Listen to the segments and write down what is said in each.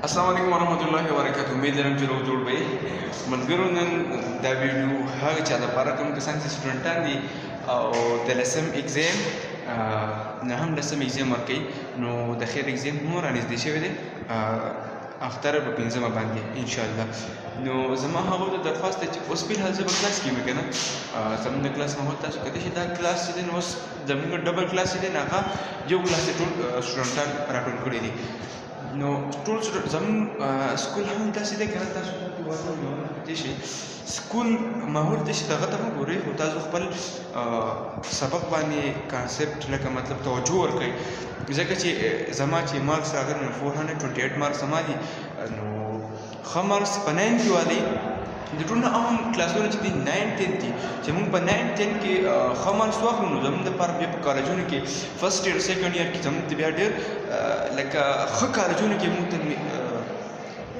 السلام علیکم ورحمۃ اللہ وبرکاتہ. امید لرم چې روغ جوړ به یې. ملګرو نن دا ویډیو هغه چا دپاره کوم کسان چې سټوډنټان دي او د لسم ایګزام نهم لسم ایګزام ورکوي نو د خیر ایګزام هم رانږدې شوی دی اختر په 5مه باندې انشاءالله. نو زما هغو ته درخواست دی چې اوس فلحال زه به کلاس کې وي که نه زموږ د کلاس ماحول تاسو کتلی شئ. دا کلاس چې دی نو اوس زموږ ډبل کلاس چې دی نو هغه یو کلاس کې ټول سټوډنټان راټول کړي دي. نو ټول زموږ سکول هم داسې دی که نه تاسو دی شي سکول ماحول دی چې دغه ته هم ګورئ خو تاسو خپل سبق باندې کانسپټ لکه مطلب توجه ورکوئ ځکه چې زما چې مارکس راغلي نو 428 مارکس زما دي نو ښه مارکس په 9 کې والی د ټول نه عام کلاسونه چې دي 9 10 دي چې موږ په 9 10 کې ښه مارکس واخلو نو زموږ دپاره بیا په کالجونو کې فرسټ ایئر سیکنډ ایئر کې زموږ ته بیا ډېر لکه ښه کالجونو کې موږ ته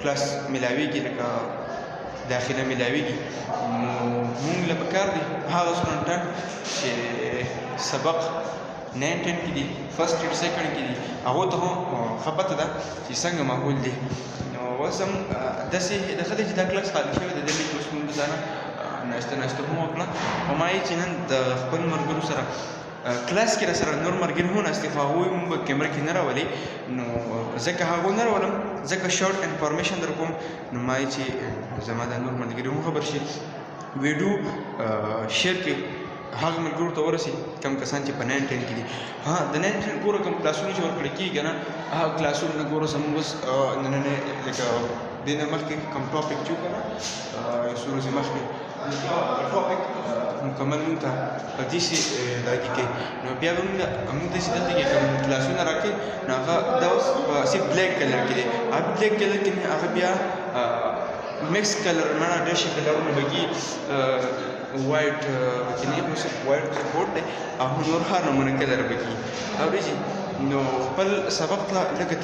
کلاس میلاویږي لکه داخله میلاویږي. نو موږ له پکار دي هغه سټوډنټان چې سبق 9 10 کې دي فرسټ ایئر سیکنډ کې دي هغو ته هم ښه پته ده چې څنګه ماحول دی. نو اوس هم داسې د ښه دی چې دا کلاس خالي شوی دی دلته کې اوس موږ ځانه ناشته هم وکړه او ما یې چې نن د خپل ملګرو سره کلاس کې را سره نور ملګري هم ناست دي خو هغوی موږ په کیمره کې نه راولئ نو ځکه هغو نه راولم ځکه شارټ انفارمیشن در کوم نو ما یې چې زما دا نور ملګري هم خبر شي ویډیو شیر کې هغه ملګرو ته ورسي کم کسان چې په 9 10 کې دي. ها د 9 10 ګوره کوم کلاسونه چې ورکړل کېږي که نه هغه کلاسونه ګوره زموږ اوس نننی لکه دې نه مخکې کوم ټاپک چې وکړه څو ورځې مخکې ټاپک مکمل موږ ته په دې شي دا کې کوي نو بیا به موږ ته چې دلته کې کوم کلاسونه راکوي نو هغه دا اوس په صرف بلیک کلر کې دی. هغه بلیک کلر کې هغه بیا مکس کلر مڼه ډېر شي کلرونه بګي وایټ چې نه خو صرف وایټ سپورټ دی او نور هر نمونه کلر بګي اورېږي نو خپل سبق ته لږ